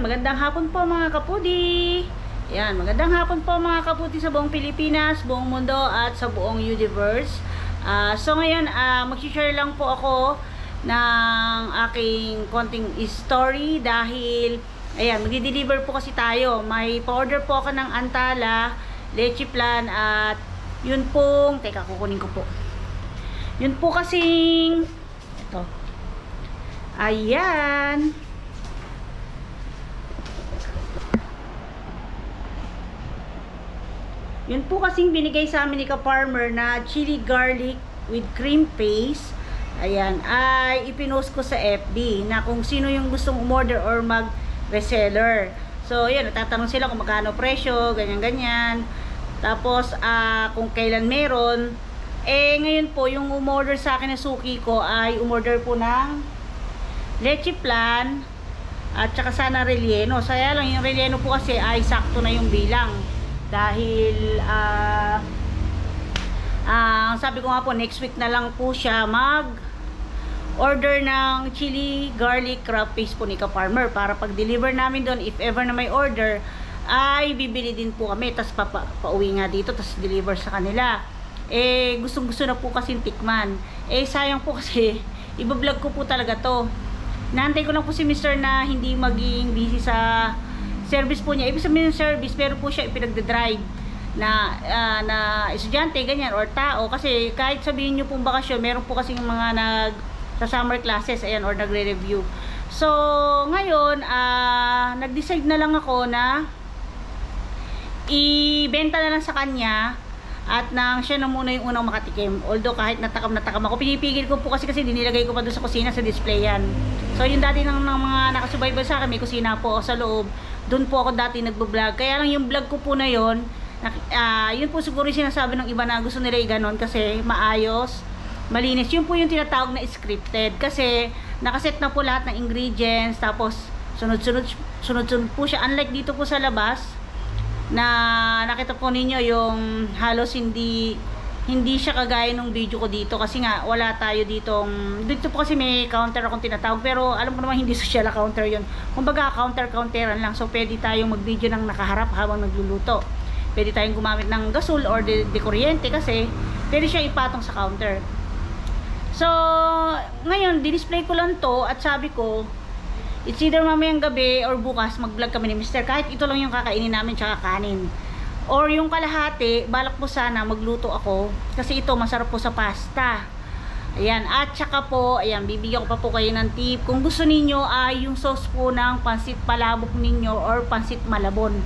magandang hapon po mga kapudi. Ayan, magandang hapon po mga kapudi sa buong Pilipinas, buong mundo at sa buong universe. So ngayon, mag-share lang po ako ng aking konting story dahil ayan, magdi-deliver po kasi tayo. May pa-order po ako ng Antala, Leche Plan at yun pong, teka kukunin ko po. Yun po kasing ito. Ayan. Yun po kasing binigay sa amin ni Ka-Farmer na chili garlic with cream paste. Ayan, ay ipinost ko sa FB na kung sino yung gustong umorder or mag-reseller. So, yun, natatanong sila kung magkano presyo, ganyan-ganyan. Tapos, kung kailan meron. Ngayon po, yung umorder sa akin na suki ko ay umorder po ng Leche Plan at saka sana relleno. Saya lang, yung relleno po kasi ay sakto na yung bilang. Dahil sabi ko nga po, next week na lang po siya mag-order ng chili garlic crab paste po ni Ka-Farmer para pag-deliver namin doon, if ever na may order, ay bibili din po kami. Tapos pauwi nga dito, tapos deliver sa kanila. Gustong-gusto na po kasi tikman. Sayang po kasi ibablog ko po talaga to. Naantay ko lang po si Mr. na hindi maging busy sa service po niya. Ibig sabihin ng service, pero po siya ipinagdadrive na estudyante, ganyan, or tao. Kasi kahit sabihin nyo pong bakasyon, meron po kasing mga sa summer classes, ayan, or nagre-review. So, ngayon, nag-decide na lang ako na ibenta na lang sa kanya at nang siya na muna yung unang makatikim. Although kahit natakam ako, pinipigil ko po kasi dinilagay ko pa doon sa kusina, sa display yan. So, yung dati ng mga nakasubaybay sa akin, may kusina po sa loob. Doon po ako dati nagbo-vlog. Kaya lang yung vlog ko po na yun, yun po siguro yung sinasabi ng iba na gusto nila i-ganon kasi maayos, malinis. Yun po yung tinatawag na scripted. Kasi nakaset na po lahat ng ingredients, tapos sunod-sunod po siya. Unlike dito po sa labas, na nakita po ninyo yung halos hindi siya kagaya ng video ko dito kasi nga wala tayo dito po kasi may counter akong tinatawag, pero alam ko naman hindi social counter yun, kumbaga counteran lang. So pwede tayong mag video ng nakaharap habang nagluluto, pwede tayong gumamit ng gasol or de kuryente kasi pwede siya ipatong sa counter. So ngayon di-display ko lang to at sabi ko it's either mamayang gabi or bukas mag-vlog kami ni Mr. Kahit ito lang yung kakainin namin tsaka kanin. Or yung kalahati, balak po sana magluto ako. Kasi ito masarap po sa pasta. Ayan, at tsaka po, ayan, bibigyan ko pa po kayo ng tip. Kung gusto ninyo ay yung sauce po ng pansit palabok ninyo or pansit malabon.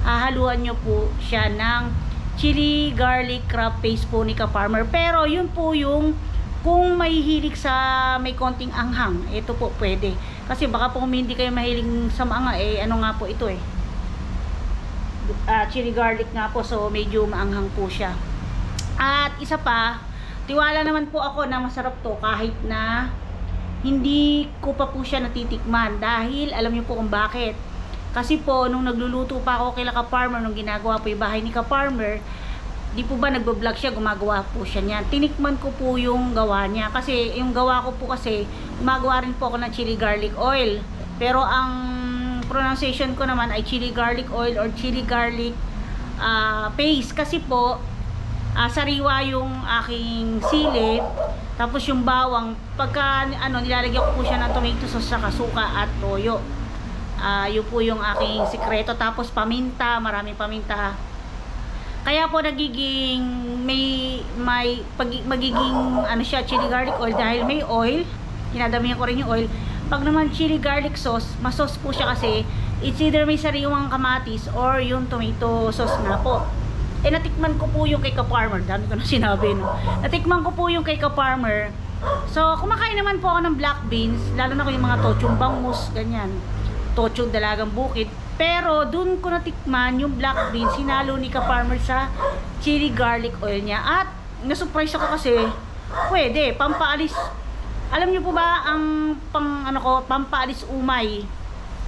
Hahaluan nyo po siya ng chili garlic crab paste po ni Ka-Farmer. Pero yun po yung kung may hilig sa may konting anghang, ito po pwede. Kasi baka po kung hindi kayo mahilig sa maanga, ano nga po ito chili garlic nga po, so medyo maanghang po siya. At isa pa, tiwala naman po ako na masarap to kahit na hindi ko pa po siya natitikman. Dahil alam niyo po kung bakit. Kasi po nung nagluluto pa ako kay Ka-Farmer, nung ginagawa po yung bahay ni Ka-Farmer, di po ba nagbo-vlog siya, gumagawa po siya niyan. Tinikman ko po yung gawa niya kasi yung gawa ko po kasi gumagawa rin po ako ng chili garlic oil, pero ang pronunciation ko naman ay chili garlic oil or chili garlic paste kasi po sariwa yung aking sili, tapos yung bawang pagka nilalagyan ko po siya ng tomato sauce sa suka at toyo. Yun po yung aking sikreto. Tapos paminta, maraming paminta. Kaya po nagiging magiging siya chili garlic oil dahil may oil. Kinadamihan ko rin yung oil. Pag naman chili garlic sauce, masos po siya kasi it's either may sariwang kamatis or yung tomato sauce nga po. Natikman ko po yung kay Ka-Farmer. Dami ko na sinabi, no? Natikman ko po yung kay Ka-Farmer. So, kumakain naman po ako ng black beans, lalo na ko yung mga tochong bangus, ganyan. Tochong dalagang bukid. Pero dun ko natikman yung black beans, sinalo ni Ka-Farmer sa chili garlic oil niya. At na-surprise ako kasi pwede, pampaalis. Alam niyo po ba ang pampaalis umay,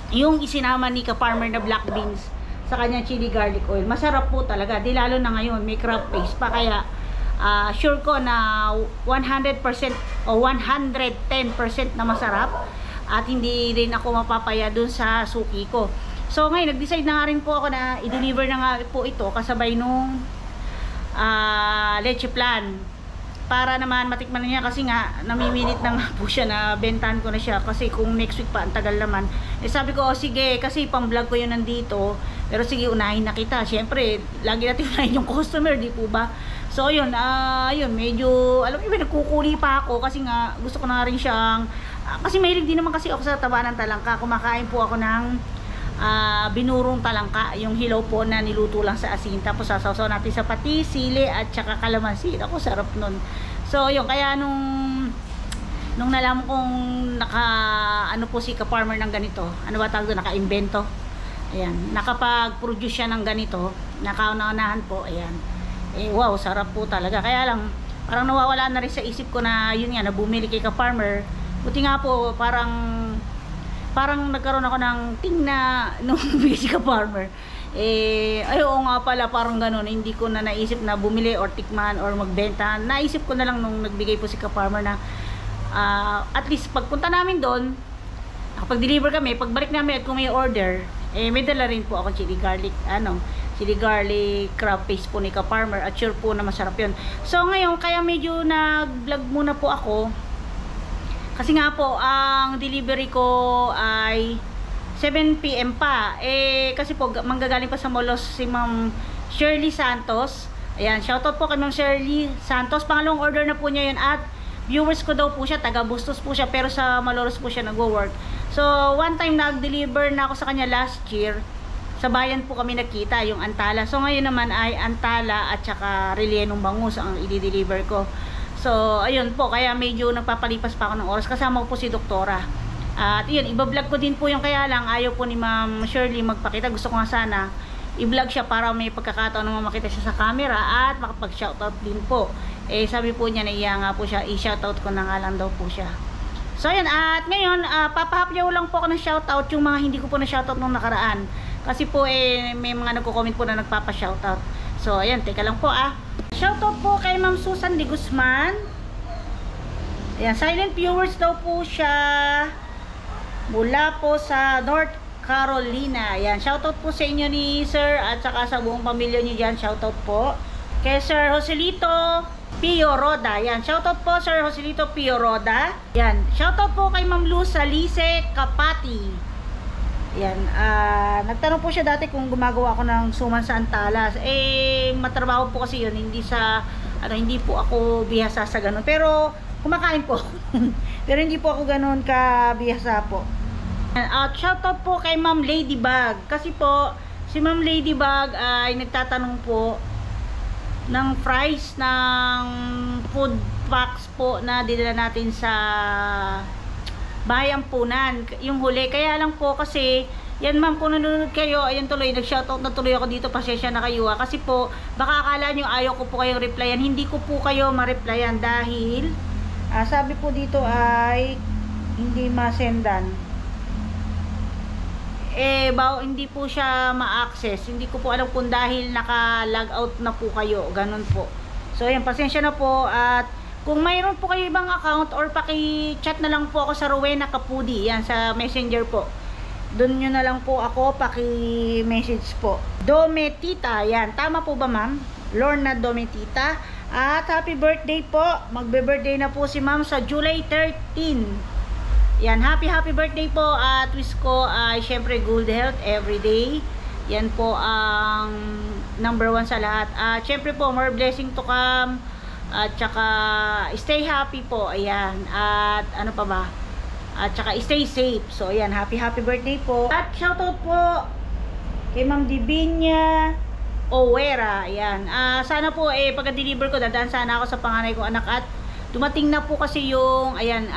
yung isinama ni Ka-Farmer na black beans sa kanyang chili garlic oil. Masarap po talaga. Di lalo na ngayon, may crab paste pa. Kaya sure ko na 100% o 110% na masarap. at hindi rin ako mapapaya dun sa suki ko. So ngayon nag-decide na nga rin po ako na i-deliver na nga po ito kasabay nung leche plan, para naman matikman na niya, kasi nga namimilit na nga po siya na bentahan ko na siya, kasi kung next week pa ang tagal naman. Sabi ko, sige, kasi pang vlog ko yun nandito, pero sige, unahin na kita. Syempre lagi natin unahin yung customer, di po ba? So yun, yun, medyo alam mo, nagkukuli pa ako kasi nga gusto ko na rin siyang kasi mahilig din naman kasi ako sa taba ng talangka. Kumakain po ako ng binurong talangka, yung hilaw po na niluto lang sa asin, tapos sasawsaw natin sa patis, sili at saka kalamansi. Ako, sarap nun. So yun, kaya nung nalaman kong ano po si ka-farmer ng ganito, ano ba tawag doon, naka-invento, ayan, nakapag-produce siya ng ganito, nakauna-unahan po, ayan, wow, sarap po talaga. Kaya lang parang nawawala na rin sa isip ko na yun nga, na bumili kay ka-farmer. Buti nga po, parang nagkaroon ako ng ting na nung bumili si ka-farmer, oo nga pala, parang ganun, hindi ko na naisip na bumili or tikman or magbenta. Naisip ko na lang nung nagbigay po si ka-farmer na at least pagpunta namin doon, kapag-deliver kami, pagbalik namin at kung may order, may dala rin po ako chili garlic crab paste po ni ka-farmer, at sure po na masarap yun. So ngayon, kaya medyo nag-vlog muna po ako, kasi nga po ang delivery ko ay 7 PM pa. Kasi po manggagaling pa sa Molos si Ma'am Shirley Santos. Ayan, shoutout po kay Ma'am Shirley Santos. Pangalawang order na po niya yun, at viewers ko daw po siya, taga Bustos po siya, pero sa Malolos po siya nagwo-work. So one time nag-deliver na ako sa kanya last year. Sa bayan po kami nakita, yung Antala. So ngayon naman ay Antala at saka Rellenong Bangus ang i-deliver ko. So ayun po, kaya medyo nagpapalipas pa ako ng oras, kasama ko po si Doktora. At yun, iba-vlog ko din po yung, kaya lang ayaw po ni Ma'am Shirley magpakita. Gusto ko nga sana i-vlog siya para may pagkakataon na makita siya sa camera at makapag-shoutout din po. Sabi po niya na iya nga po siya, i-shoutout ko na nga lang daw po siya. So ayun, at ngayon papahapyaw lang po ako ng shoutout yung mga hindi ko po na shoutout nung nakaraan. Kasi po may mga nagko-comment po na nagpapa-shoutout. So ayan, teka lang po Shoutout po kay Ma'am Susan de Guzman. Ayan, silent viewers daw po siya mula po sa North Carolina. Ayan, shoutout po sa inyo ni Sir at saka sa buong pamilya niyo diyan. Shoutout po kay Sir Joselito Pio Roda. Ayan, shoutout po Sir Joselito Pio Roda. Ayan, shoutout po kay Ma'am Luz Alice Kapati. Ayan, nagtanong po siya dati kung gumagawa ako ng suman sa Antalas. Matrabaho po kasi yun, hindi po ako bihasa sa ganun. Pero kumakain po pero hindi po ako ganun ka bihasa po. At shoutout po kay Ma'am Ladybug, kasi po si Ma'am Ladybug ay nagtatanong po ng price ng food packs po na dinala natin sa Bahay Ampunan yung huli. Kaya lang po kasi yan ma'am, kung nanonood kayo, ayan tuloy, nag-shoutout na tuloy ako dito, pasensya na kayo kasi po baka akala nyo ayaw ko po kayong replyan. Hindi ko po kayo ma-replyan dahil sabi po dito ay hindi masendan, hindi po siya ma-access. Hindi ko po alam kung dahil naka-log out na po kayo, ganun po. So ayan, pasensya na po. At kung mayroon po kayo ibang account, or paki-chat na lang po ako sa Rowena Kapudi, yan sa messenger po, doon nyo na lang po ako paki-message po. Dometita, yan, tama po ba ma'am? Lorna Dometita. At happy birthday po, magbe-birthday na po si ma'am sa July 13. Yan, happy birthday po. At wish ko ay syempre good health everyday. Yan po ang number 1 sa lahat. At syempre po, more blessing to come. At saka stay happy po, ayan. At ano pa ba? At saka stay safe. So ayan, happy birthday po. At shoutout po kay Ma'am Divinia Owera, ayan. Sana po pagka-deliver ko, dadaan sana ako sa panganay kong anak. At dumating na po kasi yung, ayan,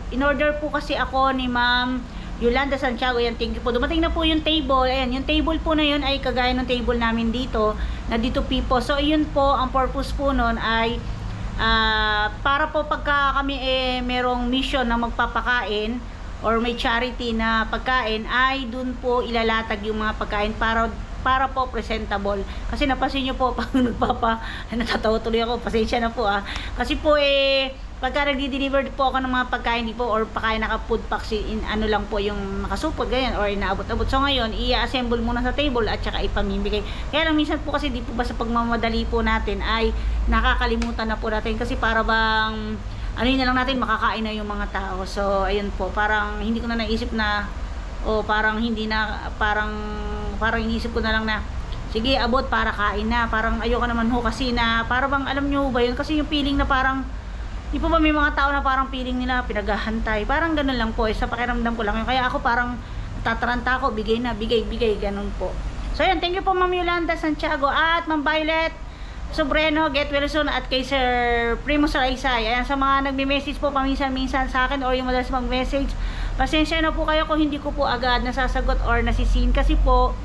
in-order po kasi ako ni Ma'am Yolanda Santiago. Ayan, thank you po. Dumating na po yung table. Ayan, yung table po na yun ay kagaya ng table namin dito, na dito pipo. So, yun po, ang purpose po nun ay para po pagka kami merong mission na magpapakain or may charity na pagkain, ay dun po ilalatag yung mga pagkain para po presentable. Kasi napansin nyo po, pag natatawa tuloy ako, pasensya na po kasi po pagka nagdi-deliver po ako ng mga pagkain po or pagkain naka-food packs in ano lang po yung nakasupot ganyan or inaabot-abot. So ngayon, i-assemble muna sa table at saka ipamimigay. Kaya lang minsan po kasi di po ba sa pagmamadali po natin ay nakakalimutan na po natin kasi para bang ano yun na lang natin makakain na yung mga tao. So ayun po, parang hindi ko na naisip na parang hindi na parang iniisip ko na lang na sige, abot para kain na. Parang ayoko naman ho kasi na para bang alam nyo ba yun kasi yung feeling na parang di po ba may mga tao na parang feeling nila pinaghahantay. Parang ganun lang po. Sa pakiramdam ko lang yun. Kaya ako parang tataranta ko. Bigay na. Bigay. Ganun po. So yun. Thank you po Ma'am Yolanda Santiago. At Ma'am Violet Sobreno. Get well soon. At kay Sir Primo Saraysay. Ayan. Sa mga nagme-message po paminsan-minsan sa akin or yung madalas mag-message. Pasensya na po kayo kung hindi ko po agad nasasagot or nasisin. Kasi po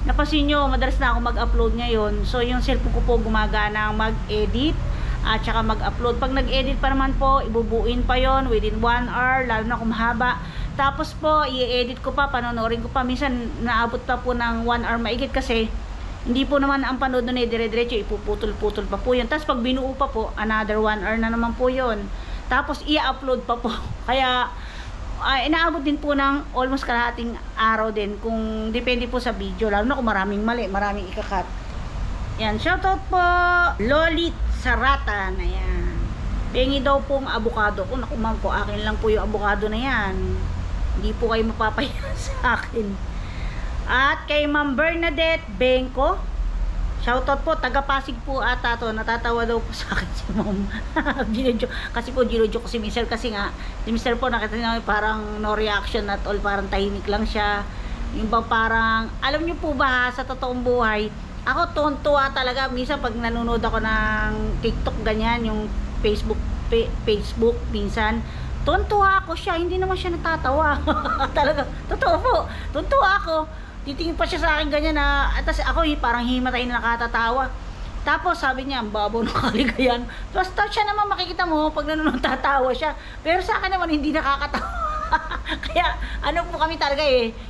napansin nyo, madalas na ako mag-upload ngayon. So yung cellphone ko po gumagana mag-edit at saka mag-upload. Pag nag-edit pa naman po, ibubuin pa yon within 1 hour, lalo na kung mahaba. Tapos po, i-edit ko pa, panonorin ko pa. Minsan, naabot pa po ng 1 hour maigit kasi hindi po naman ang panood nun dire-diretso, ipuputol-putol pa po yun. Tapos pag binuo pa po, another 1 hour na naman po yun. Tapos i-upload pa po. Kaya, inaabot din po ng almost kalahating araw din kung depende po sa video. Lalo na kung maraming mali, maraming ikakat. Yan, shoutout po, Lolit Saratan, ayan. Pengi daw pong avocado. Kung naku ma'am po, akin lang po yung avocado na yan. Hindi po kayo mapapaya sa akin. At kay Ma'am Bernadette Benko, shoutout po, taga Pasig po ata to. Natatawa daw po sa akin si Ma'am. Kasi po ginodyo ko si Mr. kasi nga, si Mr. po nakita niyo parang no reaction at all, parang tahimik lang siya. Yung bang parang, alam niyo po ba sa totoong buhay, ako tuwa talaga minsan pag nanonood ako ng TikTok ganyan, yung Facebook minsan, tuwa ako siya, hindi naman siya natatawa. Talaga, totoo po, tuwa ako. Titingin pa siya sa akin ganyan na, at ako parang himatay na nakatatawa. Tapos sabi niya, ang babaw ng kaligayan. Tapos siya naman makikita mo pag nanonood tatawa siya. Pero sa akin naman hindi nakakatawa. Kaya ano po kami talaga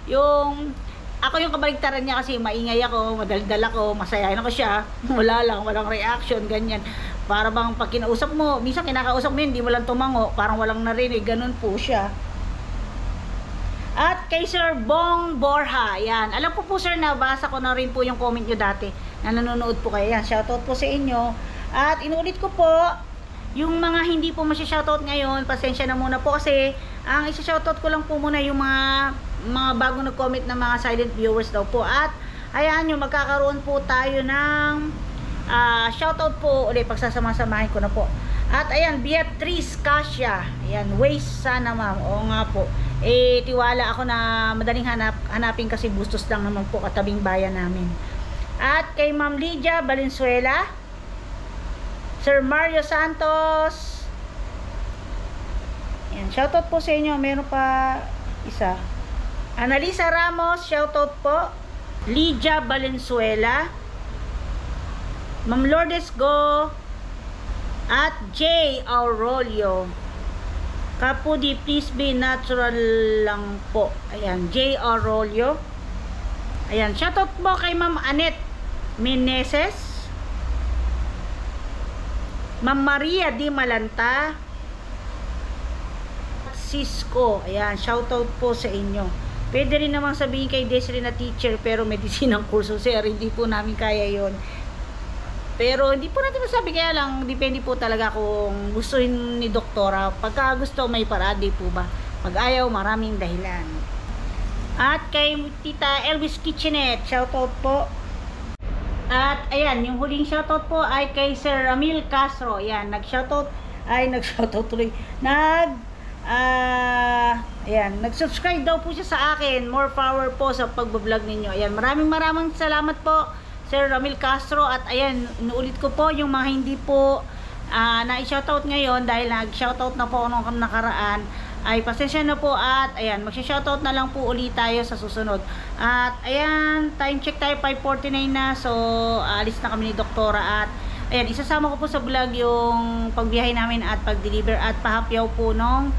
yung ako yung kabaligtaran niya kasi maingay ako, madaldal ako, masayahin ako siya. Wala lang, walang reaction, ganyan. Para bang pag kinausap mo, minsan kinakausap mo hindi mo lang tumango, parang walang narinig, ganun po siya. At kay Sir Bong Borja, yan. Alam ko po sir, nabasa ko na rin po yung comment nyo dati na nanonood po kayo. Yan, shoutout po sa inyo. At inulit ko po, yung mga hindi po masya-shoutout ngayon, pasensya na muna po kasi ang isa-shoutout ko lang po muna yung mga bagong nag-comment na mga silent viewers daw po. At ayan nyo, magkakaroon po tayo ng shoutout po ulit, pagsasama-samahin ko na po. At ayan, Beatrice Cassia, ayan, ways sana ma'am, oo nga po. Tiwala ako na madaling hanapin kasi Bustos lang naman po katabing bayan namin. At kay Ma'am Lydia Valenzuela, Sir Mario Santos, ayan, shoutout po sa inyo. Meron pa isa, Analisa Ramos, shoutout po. Lydia Valenzuela, Ma'am Lourdes Go, at J. Aurelio. Kapudi, please be natural lang po. Ayan, J. Aurelio. Ayan, shoutout po kay Ma'am Annette Meneses, Ma'am Maria Di Malanta, Cisco. Ayan, shoutout po sa inyo. Pwede rin namang sabihin kay Desiree na teacher pero medicine ang kurso sir, hindi po namin kaya yon. Pero hindi po natin masabi, kaya lang depende po talaga kung gustuhin ni doktora. Pagka gusto may paraan, di po ba? Pag ayaw, maraming dahilan. At kay Tita Elvis Kitchenette, shoutout po. At ayan, yung huling shoutout po ay kay Sir Ramil Castro. Ayan, nag-shoutout tuloy. Nag-subscribe daw po siya sa akin. More power po sa pagbablog ninyo. Ayan, maraming salamat po Sir Ramil Castro. At ayan, inuulit ko po yung mga hindi po na-shoutout ngayon dahil nag-shoutout na po nung nakaraan, ay pasensya na po. At ayan, mag-shoutout na lang po ulit tayo sa susunod. At ayan, time check tayo, 5:49 na. So alis na kami ni doktora. At ayan, isasama ko po sa vlog yung pagbiyahe namin at pag-deliver at pahapyaw po nung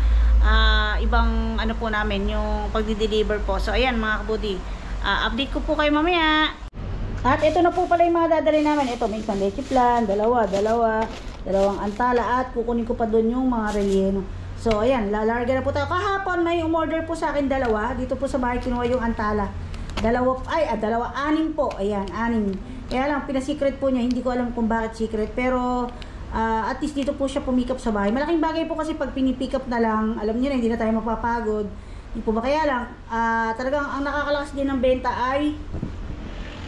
ibang ano po namin, yung pag-deliver po. So ayan mga kabudi, update ko po kayo mamaya. At ito na po pala yung mga dadali namin. Ito, may isang leche plan, dalawa. Dalawang antala at kukunin ko pa doon yung mga relleno. So, ayan, lalarga na po tayo. Kahapon may umorder po sa akin dalawa. Dito po sa bahay kinuha yung antala. Anim po. Ayan, 6. Kaya lang, pinasecret po niya. Hindi ko alam kung bakit secret. Pero, at least dito po siya pumick up sa bahay. Malaking bagay po kasi pag pinipick up na lang, alam niyo na, hindi na tayo mapapagod. Hindi po ba kaya lang, talagang ang nakakalakas din ng benta ay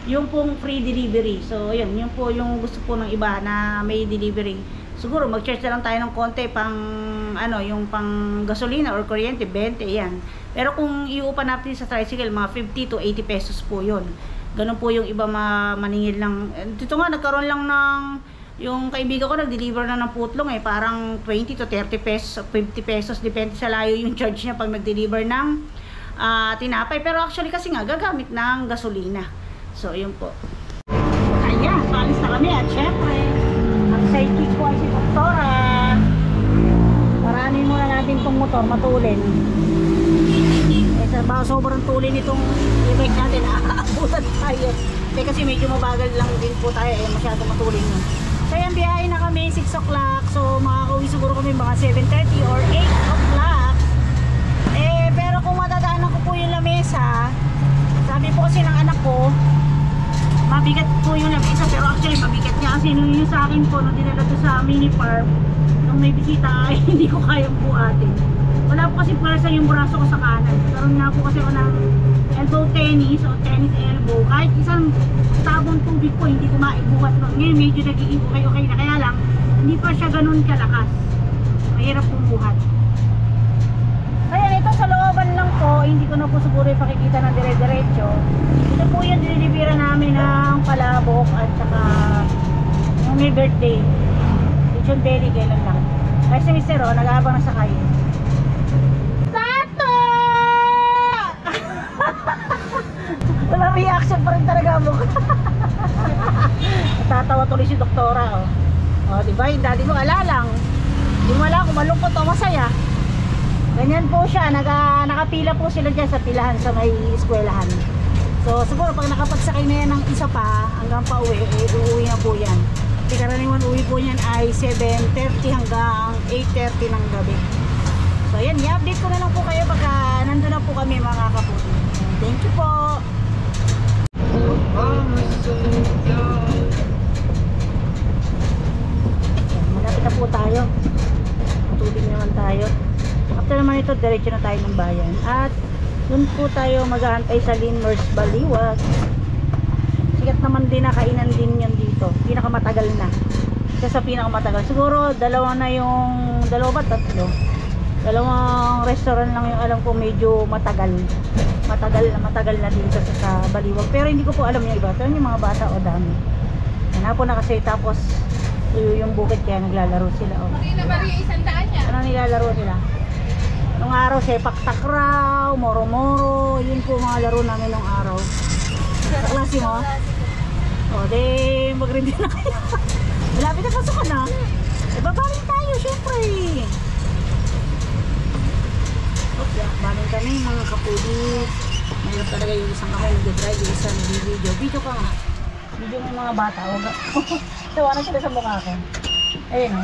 yung pong free delivery. So, ayan, yun po yung gusto po ng iba na may delivery. Siguro mag-charge na lang tayo ng konti pang yung pang gasolina or kuryente, 20 yan. Pero kung iuupa natin sa tricycle, mga 50 to 80 pesos po yun. Ganun po yung iba maningil ng. Dito nga nagkaroon lang ng yung kaibigan ko nag-deliver na ng putlong parang 20 to 30 pesos, 50 pesos depende sa layo yung charge niya pag nag-deliver ng tinapay. Pero actually kasi nga gagamit ng gasolina. So yun po. Ayan, palis na kami at syempre ang sidekick ko ay si Doktora. Paranin muna natin itong motor, matulin. Sobrang tulin itong e-bike natin, aabutan tayo. Kasi medyo mabagal lang din po tayo, masyado matulin yun. So yan, biyahe na kami, 6 o'clock. So makakauwi siguro kami mga 7:30 or 8 o'clock. Pero kung matadaanan ko po yung lamesa, sabi po kasi ng anak ko, mabigat po yung lamesa, pero actually mabigat niya kasi nung yung sa akin po, nung dinala to sa mini farm, nung may bisita ay hindi ko kayang buhatin. Wala po kasi pwersa yung braso ko sa kanan. Karoon nga po kasi ako ng elbow tennis o tennis elbow. Kahit isang tabong tubig po, hindi ko maibuhat. Ngayon medyo nagiging okay na. Kaya lang, hindi pa siya ganun kalakas. Mahirap pong buhat. Kaya ito sa looban lang po, hindi ko na po siguro ipakikita ng dire-diretso. Ito po yung dinilibira namin ng palabok at saka yung may birthday. Lechon belly, kailan lang. Kaya si Mr. O, nag-aabang na sakay. Tato! Wala reaction pa rin talaga mo. Natatawa tuloy si Doktora. O, diba? Yung daddy mo alalang. Hindi mo alam kung malungkot o masaya. Ganyan po siya. Nakapila po sila dyan sa pilahan sa may eskwelahan. So, siguro pag nakapagsakay na yan ng isa pa hanggang pa uwi, uuwi na po yan. Kasi karaniwan uwi po yan ay 7:30 hanggang 8:30 ng gabi. So ayan, i-update ko na lang po kayo pagka nandun na po kami mga kaputi. Thank you po. Malapit na po tayo. Matubig naman tayo. After naman ito, diretso na tayo ng bayan. At dun po tayo mag-aantay sa Linmers Baliwag. Sikat naman din na kainan din yan dito. Pinakamatagal na. Isa sa pinakamatagal. Siguro dalawa ba? Tatlo. Dalawang restaurant lang yung alam ko medyo matagal na dito sa Baliwag. Pero hindi ko po alam yung iba. Saan yung mga bata o dami. Hanapo na kasi tapos yung bukid kaya naglalaro sila. Marina Maria, 100 niya. Ano nilalaro sila? Nung araw sepak takraw, moro-moro. Yun po mga laro namin nung araw. Sa klase mo? O, mag-review na kayo. Malapit na pasukan na. Babaling tayo, syempre. Baling kami, mga kapulis. Mayroon talaga yung isang kamay nag-drive, yung isang video. Video ka nga. Video mo yung mga bata. Tawanan sila sa mukha ko. Ayun o.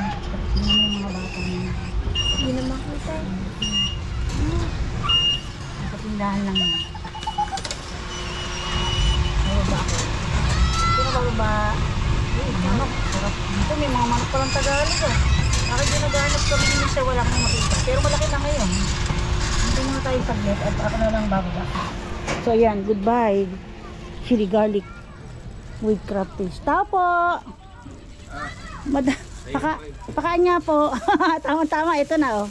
Tingnan mo yung mga bata. Hindi naman kita. Nakatindahan lang naman. Bababa ako. Sino bababa? Manok. Sarap dito. May mga manok palang Tagalog. Bakit yung naghanap kami nyo siya wala kang makita. Pero malaki na ngayon. Hindi muna tayo saglit at ako na lang bababa. So yan, goodbye. Chili garlic with crab fish. Tao po! Pakaan niya po. Tama-tama, ito na oh.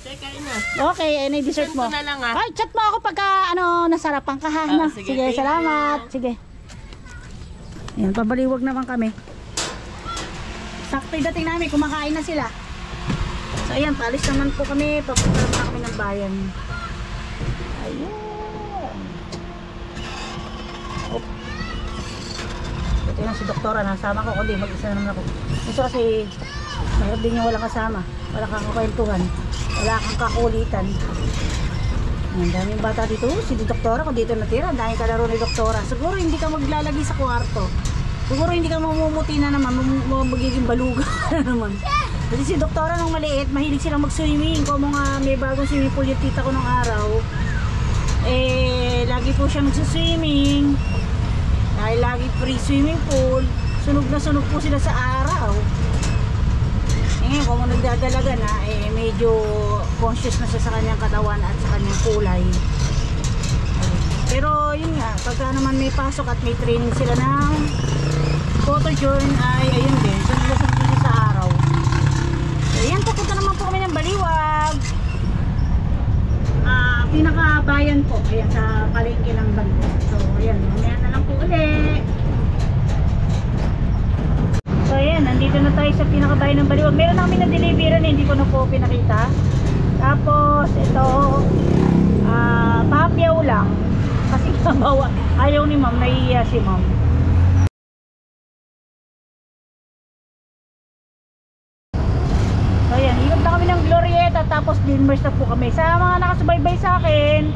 Okay, ayun yung dessert mo. Ay, chat mo ako pagka nasarapan ka ha. Sige, salamat. Sige. Ayan, pabaliwag naman kami. Sakto yung dating namin, kumakain na sila. So ayan, paalis naman po kami. Papunta naman kami ng bayan. Ayun. Oh. Ito yung si Doktora, nasama ko. Kundi mag-isa naman ako. Gusto kasi mahirap din yung walang kasama. Wala kang kakwentuhan. Wala kang kakulitan. Ang daming bata dito. Si Doktora, kung dito natira, ang daming kalaro ni Doktora. Siguro hindi ka maglalagay sa kwarto. Siguro hindi ka mamumuti na naman. Magiging baluga na naman. Kasi si doktora nung maliit, mahilig silang mag-swimming. Kung mga may bagong swimming pool yung tita ko nung araw, eh, lagi po siya mag-swimming. Dahil lagi free swimming pool, sunog na sunog po sila sa araw. Eh ngayon, kung nagdadalaga na, eh, medyo conscious na siya sa kanyang katawan at sa kanyang kulay. Pero yun nga, pagka naman may pasok at may training sila ng photo journey, ay ayun din, sunod na sunod din sa araw. Ayan, papunta naman po kami ng Baliwag. Pinakabayan po, ayan, sa palengke ng Baliwag. So, ayan, mamaya na lang po ulit. So, ayan, nandito na tayo sa pinakabayan ng Baliwag. Meron na kami na delivery na hindi ko na po pinakita. Tapos, ito, papyaw lang. Kasi bawa, ayaw ni ma'am, naiiya si ma'am. Ayan, ikot na kami ng Glorieta, tapos Dinmers na po kami. Sa mga nakasubaybay sa akin,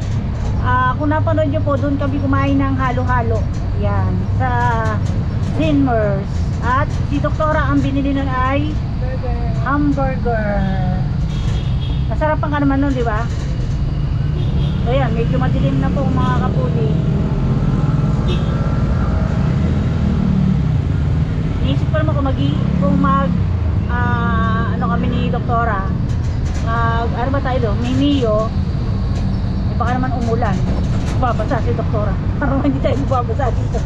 kung napanood nyo po, doon kami kumain ng halo-halo. Yan, sa Dinmers. At si doktora ang binili nun ay hamburger. Masarapan ka naman nun, di ba? So yan, medyo madilim na po mga kapuli. Iisip ko naman kung ano kami ni doktora, ano ba tayo doon, may Mio, eh, baka naman umulan, babasa si doktora, parang hindi tayo babasa dito.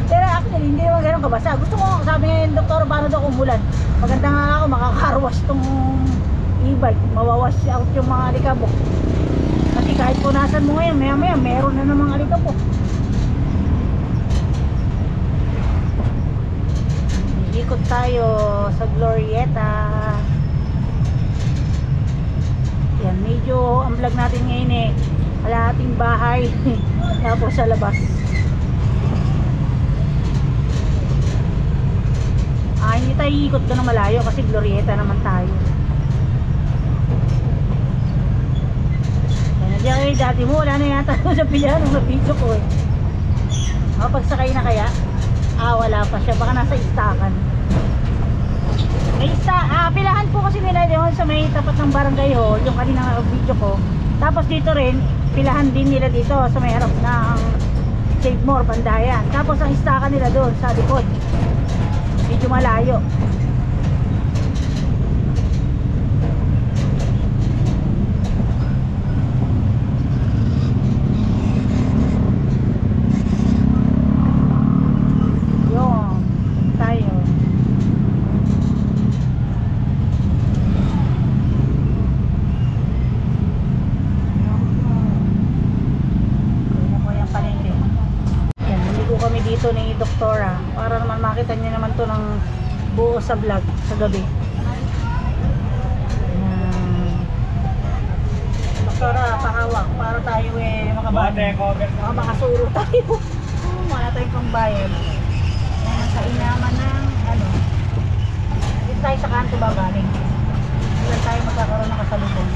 Pero actually hindi naman ganun kabasa. Gusto ko, sabi nga yung doktora, paano daw umulan, maganda nga ako, makakarwash tong e-bike, mawawash out yung mga alikabok. Kasi kahit punasan mo ngayon, maya maya meron na namang alikabok. Ikot tayo sa Glorieta. Yan, medyo ang vlog natin ngayon eh, kalahating bahay tapos sa labas. Hindi tayo ikot doon ng malayo kasi Glorieta naman tayo. Yan, hindi dati mo wala na yata sa pilihan ng video ko eh. Pagsakay na kaya? Wala pa siya, baka nasa istakan. May pilahan po kasi nila doon sa may tapat ng barangay hall, yung kanina video ko. Tapos dito rin, pilahan din nila dito sa may harap ng Save More, Pandayan. Tapos ang istakan nila doon sa likod. Medyo malayo. Dito ni doktora para naman makita niyo naman to ng buo sa vlog sa gabi. Doktora, pahawak para tayo eh makasuro tayo. Wala tayong pambayad. Sa inaman ng ano, dito tayo sa kanto babaling. Dito tayo magkakaroon ng kasalubong.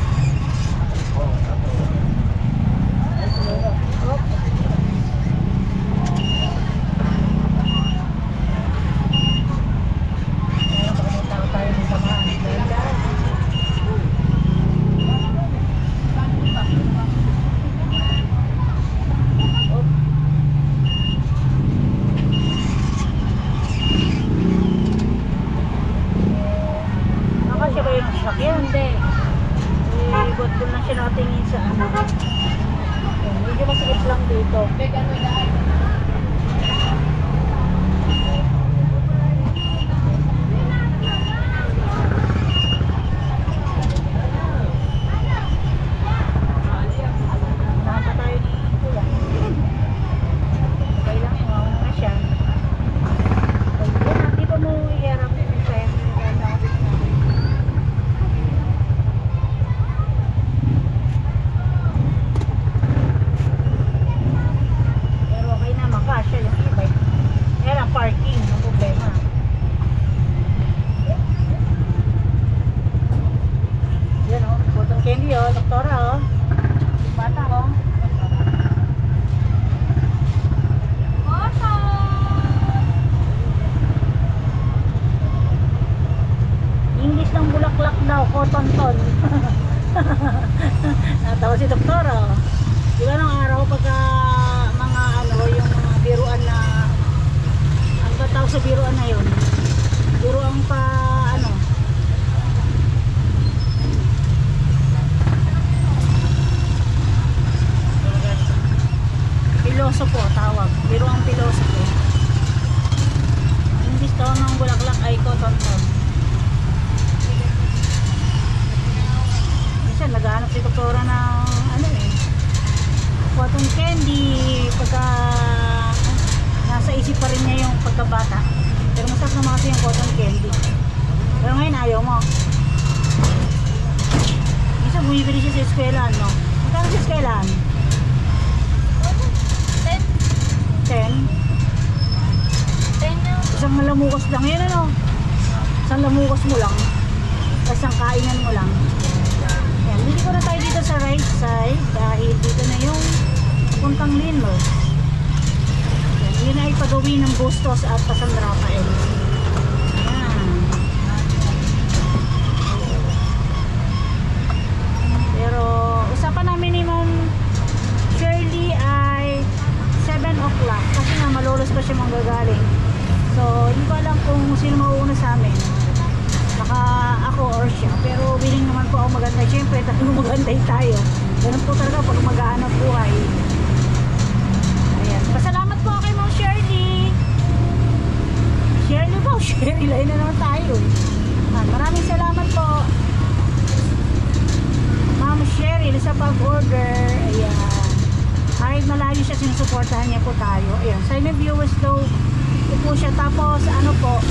Medyo masikip lang din. sa biruan na yun. Biruan pa, ano. Piloso po, tawag. Biruang piloso po. Yung discount ng bulaklak ay cotton on. Kasi naghahanap si doktora ng, ano eh, cotton candy. Pagka nasa isip pa rin niya yung pagkabata, pero masarap naman kasi yung cotton candy, pero ngayon ayaw mo. Isa bumibili siya sa eskwelahan, no? Magkano sa eskwelahan? 10? 10 na. Isang malamukas lang yan, ano? Isang lamukas mo lang, tapos isang kainan mo lang. Yan, bili ko na tayo dito sa right side dahil dito na yung puntang Linlos. Yun ay pagawin ng Bustos at San Rafael. Ayan. Pero usapan namin ni Ma'am Shirley ay 7 o'clock kasi nga malolos pa siya manggagaling. So hindi ko alam kung sino mauuna sa amin, baka ako or siya, pero willing naman po ako magantay. Siyempre tayo magantay tayo, ganun po talaga pag mag-aanap buhay. Ayan, pasalamat po kay Ma'am Shirley. Shirley po, Shirley line na naman tayo eh. Maraming salamat po Ma'am Shirley sa pag-order. Ayan, kahit malayo siya, sinusuportahan niya po tayo. Ayan, silent viewers daw po siya. Tapos ano po,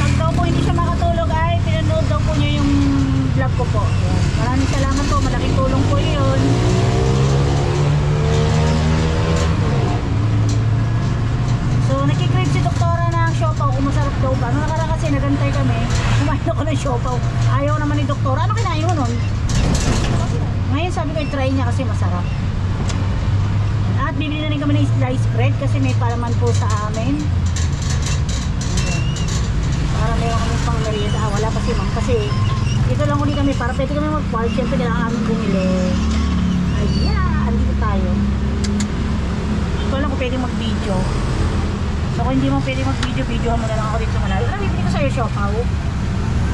pag daw po hindi siya makatulog ay pinanood daw po niya yung vlog ko po. Ayan, maraming salamat po, malaking tulong po yun. So nakikrave si doktora ng siopaw kung masarap daw ba. Noong nakaraan kasi nagantay kami, kumain ako ng siopaw, ayaw naman ni doktora. Ano kinain mo nun? Ngayon sabi ko i-try niya kasi masarap. At bibili na rin kami ng slice bread kasi may palaman po sa amin. Para meron kami pang merienda. Wala pa si Ma'am kasi ito lang ulit kami para pwede kami mag-park. Siyempre kailangan namin bumili. Ayan, dito tayo. Ito lang kung pwede mag-video. So kung hindi mo pwede mag-video, videohan mo na lang ako dito sa malayo. Ano bibili ko sa'yo? Siopaw?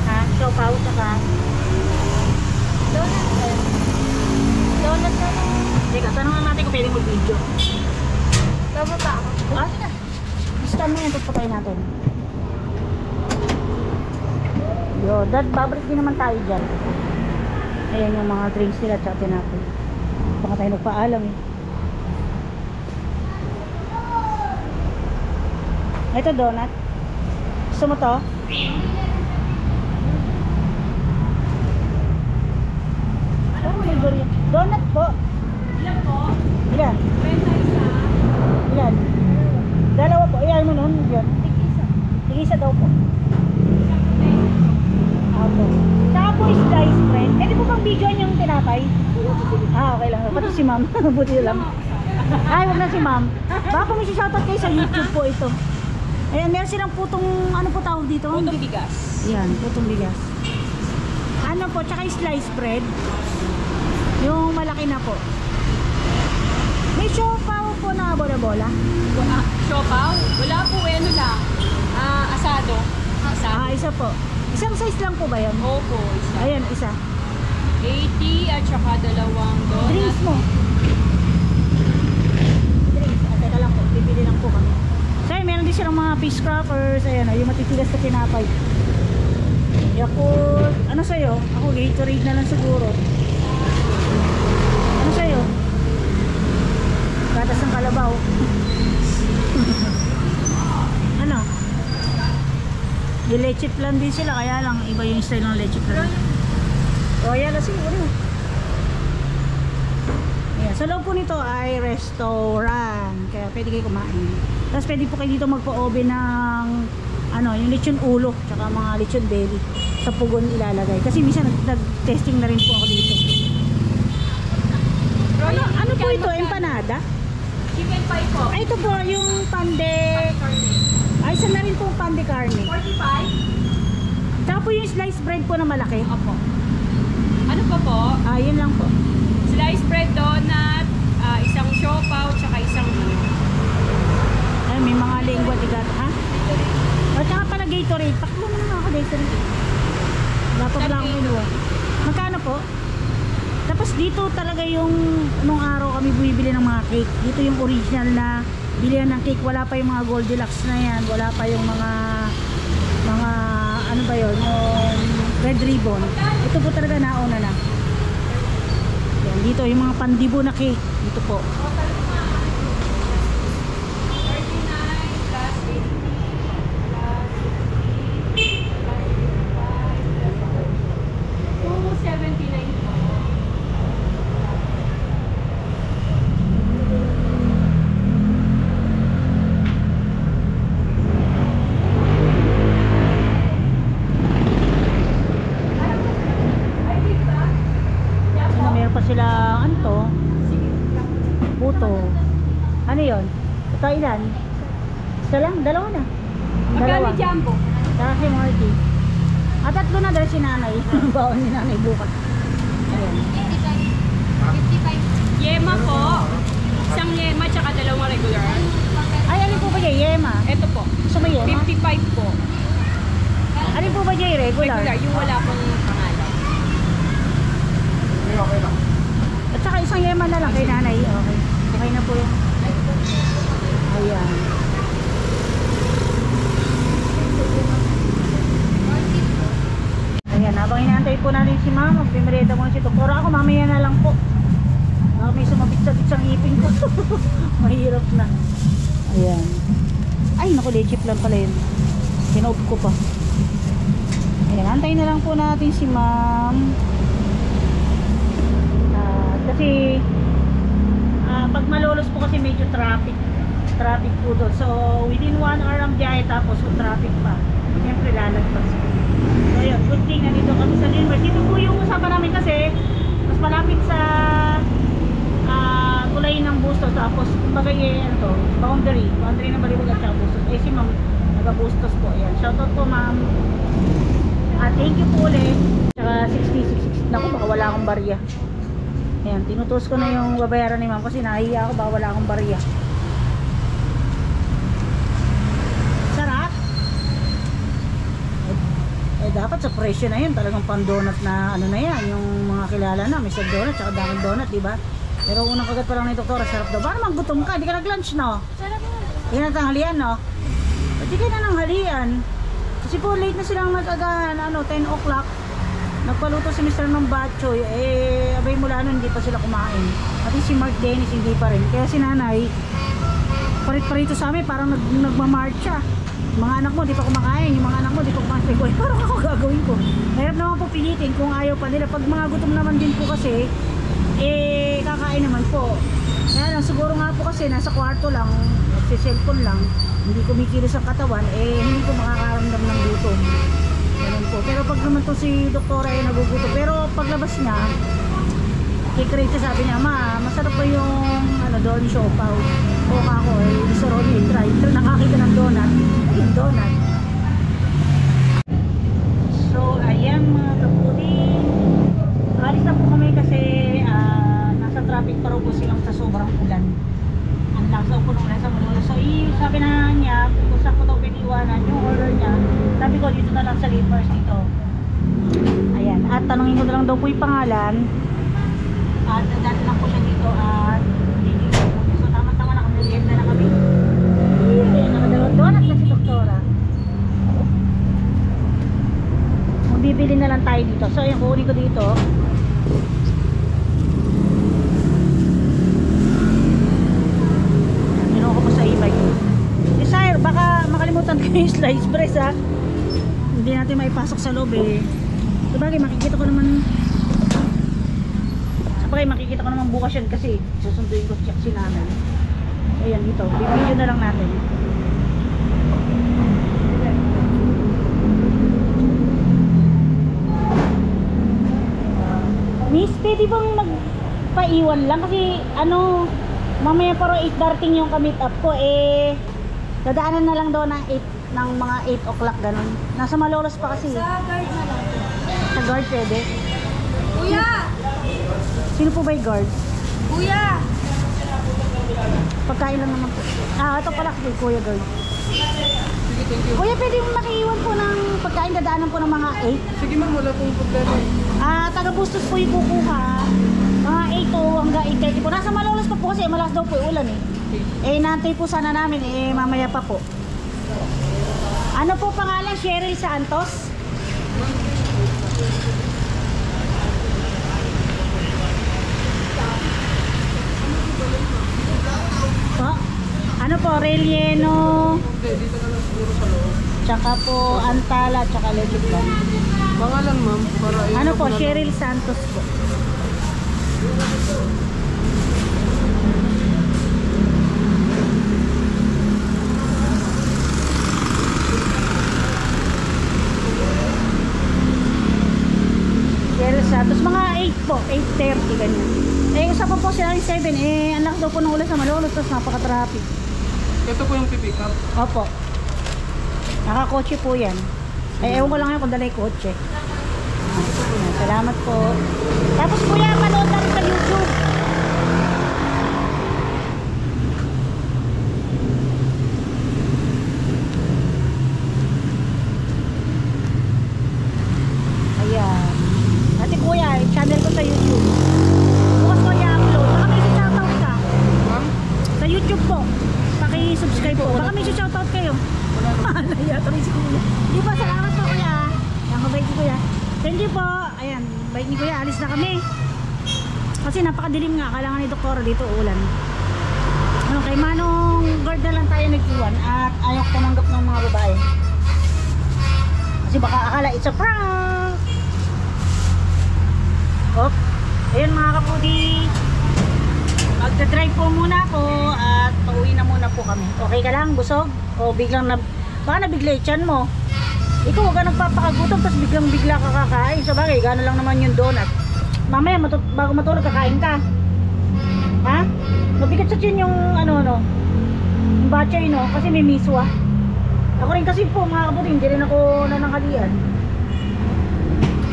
Ha? Siopaw tsaka Donut. Donut na lang. teka, tanongan natin kung pwede mag-video. Tama pa ako. Ah? Istan mo yan, tutpatay natin. Yo, dad, babalik din naman tayo dyan. Ayan yung mga drinks nila tsaka tinapay. Baka tayo nagpaalam eh. Ito donut. Gusto mo to? Oh, may durian. Donut po. Ilan po? Ilan? 20 isa. Ilan? Dalawa po. Iyan mo nun. Yan. Tig-isa. Tig-isa daw po. Ako. Saka po is slice bread. Pwede po bang videoan yung tinapay? Ah, okay lang. Pati si Ma'am. Buti lang. Ay, wag na si Ma'am. Baka kung may shoutout kayo sa YouTube po ito. Ayan, meron silang putong, ano po tawag dito? Putong bigas. Yan, putong bigas. Ano po, tsaka slice bread. Yung malaki na po. May siopaw po na bola-bola. Siopaw? Wala po, ano lang. Asado. Ah, isa po. Isang size lang po ba yan? Opo, isa. Ayan, isa. 80 at saka dalawang donut. Drinks mo. Drinks. Teka lang po, bibili lang po kami. So, meron din silang mga fish crackers. Ayan, yung matitigas na tinapay. Yakult. Ano sa'yo? Ako, Gatorade na lang siguro. Ano sa'yo? Gatas ng kalabaw. Ano? Yung leche flan din sila, kaya lang iba yung style ng leche flan. Royal na siguro. Ayan, sa loob po nito ay restaurant, kaya pwede kayo kumain. Tapos pwede po kayo dito magpa-oven ng ano, yung lechon ulo tsaka mga lechon belly sa pugon ilalagay. Kasi minsan nag-testing na rin po ako dito. Ano po ito? Empanada? Chicken pie po. Ay, ito po yung pande. Ay, isa na rin po pande karne. 45? Tsaka po yung slice bread po na malaki. Opo. Ano pa po? Ah, yun lang po. Sliced bread donut, isang siopaw, tsaka isang Ay, may mga lengua de Dito talaga yung nung araw kami bumibili ng mga cake. Dito yung original na bilihan ng cake. Wala pa yung mga Goldilocks na yan. Wala pa yung mga ano ba yun, yung red ribbon. Ito po talaga nauna na. Yan, dito yung mga pandibo na cake. Dito po. 279 po. Ano, meron pa sila, ano to? Puto. Ano yun? Ito ilan? Isa lang? Dalawa na. Magkano jumbo? Saka si Marty. At tatlo na dahil si nanay. Baon ni nanay bukas. Ayan. Yema po. Isang yema tsaka dalawang regular. Ay, alin po ba dyan? Yema? Ito po. Gusto mo yema? 55 po. Alin po ba dyan? Regular? Regular, yung wala pong pangalan. At saka isang yema na lang kay nanay. Okay. Okay na po yun. Ayan. Ayan, habang inaantay po natin si ma'am, magpimereda muna si doktora. Ako mamaya na lang po. Baka may sumabit-sabit sa ngipin ko. Mahirap na. Ayan. Ay, naku, lechip lang pala yun. Sinoob ko pa. Ayan, antayin na lang po natin si ma'am. Kasi pag malolos po kasi medyo traffic po doon. So within 1 hour ang biyahe, tapos kung traffic pa, siyempre lalagpas po. So yun, good thing nandito kami sa Linmar. Dito po yung usapan namin kasi mas malapit sa tulay ng Bustos, tapos kumbaga ano to, boundary ng Baliwag at saka Bustos. Si ma'am naga Bustos po. Ayan, shoutout po ma'am. Thank you po ulit. Tsaka 60. Naku, baka wala akong barya. Ayan, tinutos ko na yung babayaran ni ma'am kasi nahiya ako, baka wala akong barya. Sarap! Dapat sa presyo na yun, talagang pan donut na ano na yan, yung mga kilala na, Mr. Donut, tsaka Dunkin Donut, diba? Pero unang kagat pa lang ni doktora, sarap daw. Baka naman gutom ka, di ka nag-lunch, no? Sarap na. Di ka natanghalian, no? Di ka na nanghalian. Kasi po, late na silang nag-agahan, 10 o'clock. Nagpaluto si Mr. ng batchoy, abay mula nun hindi pa sila kumain. Pati si Mark Dennis hindi pa rin. Kaya si nanay, parit-parito sa amin, parang nagmamarcha. Mga anak mo di pa kumakain, yung mga anak mo di pa kumain. Parang ako gagawin ko. Mahirap naman po pilitin kung ayaw pa nila. Pag mga gutom naman din po kasi, kakain naman po. Kaya lang, siguro nga po kasi nasa kwarto lang, cellphone lang, hindi kumikilos ang katawan, hindi ko makakaramdam ng gutom. Ganun po. Pero pag naman to si doktora ay nagugutom. Pero paglabas niya, kikreate siya, sabi niya, ma, masarap pa yung doon siopaw. O ako gusto ron try. Pero nakakita ng donut. Ay, donut. So, ayan mga kaputi. Alis na po kami kasi nasa traffic pa rin po silang sa sobrang ulan. Ang laksaw po nung nasa Manila. So, sabi na niya, kung saan ko ito piniwanan yung order niya, sabi ko dito na lang sa Linmar dito. Ayan, at tanungin ko na lang daw po yung pangalan. At dati lang po siya dito at dito po. So, tama-tama nakamilihan na kami. Ayan, nakadalawang donut na si doktora. Magbibili na lang tayo dito. So, ayan, kukunin ko dito. Ginawa ko po sa e-bike. Desire, baka makalimutan ko yung slice bread, ha. Hindi natin maipasok sa loob, Sabagay, makikita ko naman bukas yan kasi susunduin ko check si namin. Ayan, dito, bibidyo na lang natin. Miss, pwede bang magpaiwan lang kasi mamaya paro 8 darting yung ka-meet up ko, dadaanan na lang daw ng 8 ng mga 8 o'clock ganun. Nasa Malolos pa kasi. Sa guard na lang po. Sa guard pwede. Kuya! Sino po ba yung guard? Kuya! Pagkain lang naman po. Ito pala kay Kuya guard. Sige, thank you. Kuya, pwede mong makiiwan po ng pagkain, dadaanan po ng mga 8. Sige ma'am, wala pong problema. Taga Bustos po yung kukuha. Mga 8 hanggang 8:30 po. Nasa Malolos pa po kasi malakas daw po yung ulan eh. Nantay po sana namin mamaya pa po. Ano po pangalan? Cheryl Santos? Po? Ano po? Relleno? Tsaka po Antala, tsaka Legit lang. Pangalan ma'am, para Ano po? Cheryl Santos po. Cheryl Santos, mga 8 po, 8:30 ganyan. Usapan po sila ng 7, anak daw po ng ulan sa Malolos, tapos napaka-traffic. Ito po yung pipick up. Opo. Nakakotse po yan. Ewan ko lang yan kung dalay kotse. Salamat po. Tapos kuya, manood na rin sa YouTube. Ayan. Ate kuya, channel ko sa YouTube. Bukas ko i-upload. Baka may shoutout ka. Ma'am? Sa YouTube po. Paki-subscribe po. Baka may shoutout kayo. Malaya, tuloy si kuya. Di ba, salamat po kuya. Ang mabait ni kuya. Thank you po. Ayan, bait ni kuya. Alis na kami. Kasi napakadilim nga. Kailangan ni Doktora dito ulan. Ano, kay Manong guard na lang tayo nag-iwan. At ayaw ko tumanggap ng mga babae. Kasi baka akala it's a prank. Hop. Ayun mga kapudi. Magdadrive po muna ako at pauwi na muna po kami. Okay ka lang? Busog? O biglang baka nabigla yung tiyan mo. Ikaw huwag ka nagpapakagutom tapos biglang-bigla ka kakain. So bagay, gano'n lang naman yung donut. Mamaya bago matulog kakain ka. Ha? Mabigat sa tiyan yung yung batchay no? Kasi may miswa. Ako rin kasi po mga kapudi, hindi rin ako nananghalian.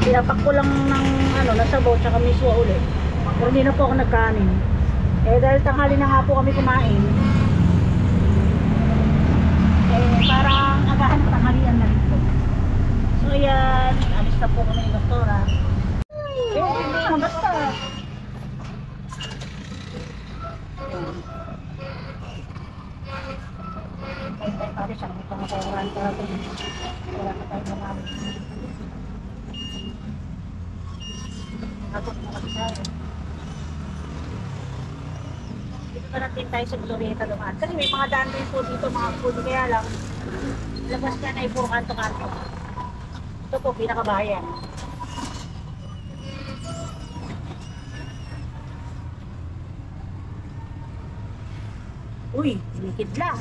Pinapak ko lang ng nasabaw tsaka miswa ulit. Pero hindi na po ako nagkanin. Dahil tanghali na nga po kami kumain. Parang agahan tanghalian na rin po. So yan, alis na po kami ni Doktora. Hindi, basta. Pare siya, may pangakawaran ka natin. Wala ka tayo naman. Ako na kasi tayo. Dito na natin tayo sa Glorieta dumaan. Kasi may mga daan rin po dito, mga food. Kaya lang, labas ka na puro kanto-kanto. Ito po, pinakabayan. Uy, sinikidla.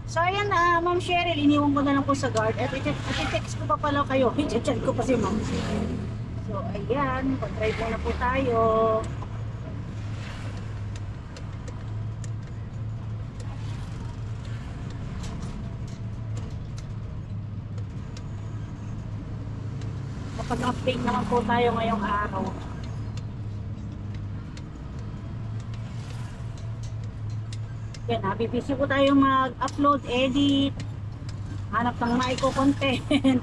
So ayan na, Ma'am Cheryl, iniwan ko na lang po sa guard. At i-text ko pa pala kayo. I-chat ko pa si Ma'am. So ayan, pag-drive muna po tayo. Kapag-update naman po tayo ngayong araw. Yan, busy po tayo mag-upload, edit, hanap ng maiko-content.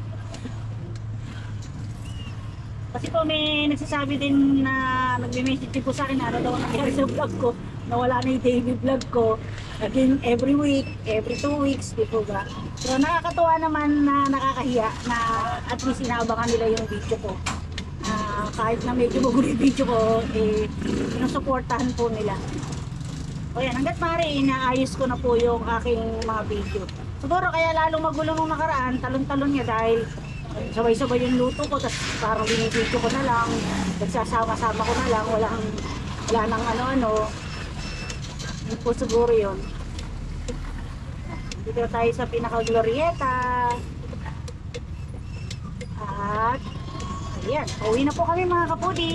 Kasi po may nagsasabi din na nagme-message din po sa akin na daw nangyari sa vlog ko, nawala na yung daily vlog ko. Again, every week, every 2 weeks, di po ba? So nakakatuwa naman na nakakahiya na at least inaabangan nila yung video ko. Kahit na medyo magulo yung video ko, sinusuportahan po nila. O yan, hanggat maaari, inaayos ko na po yung aking mga video. Siguro kaya lalong magulo nung nakaraan, talon-talon niya dahil sabay-sabay yung luto ko, tapos parang binibidyo ko na lang, nagsasama-sama ko na lang, wala nang ano-ano. Hindi po siguro yun. Dito tayo sa pinaka-Glorieta. At, ayan, pauwi na po kami mga kapudi.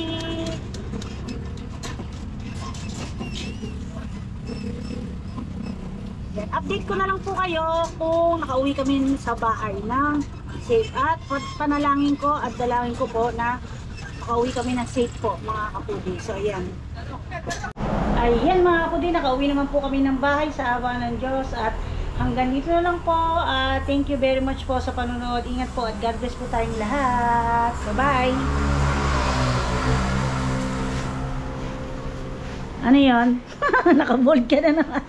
Yan, update ko na lang po kayo kung nakauwi kami sa bahay ng safe. At panalangin ko at dalangin ko po na makauwi kami ng safe po mga kapudi. So ayan. Ayan mga kapudi, nakauwi naman po kami ng bahay sa awa ng Diyos. At hanggang dito na lang po. Thank you very much po sa panonood. Ingat po at God bless po tayong lahat. Bye bye. Ano yon? Nakabold ka na naman.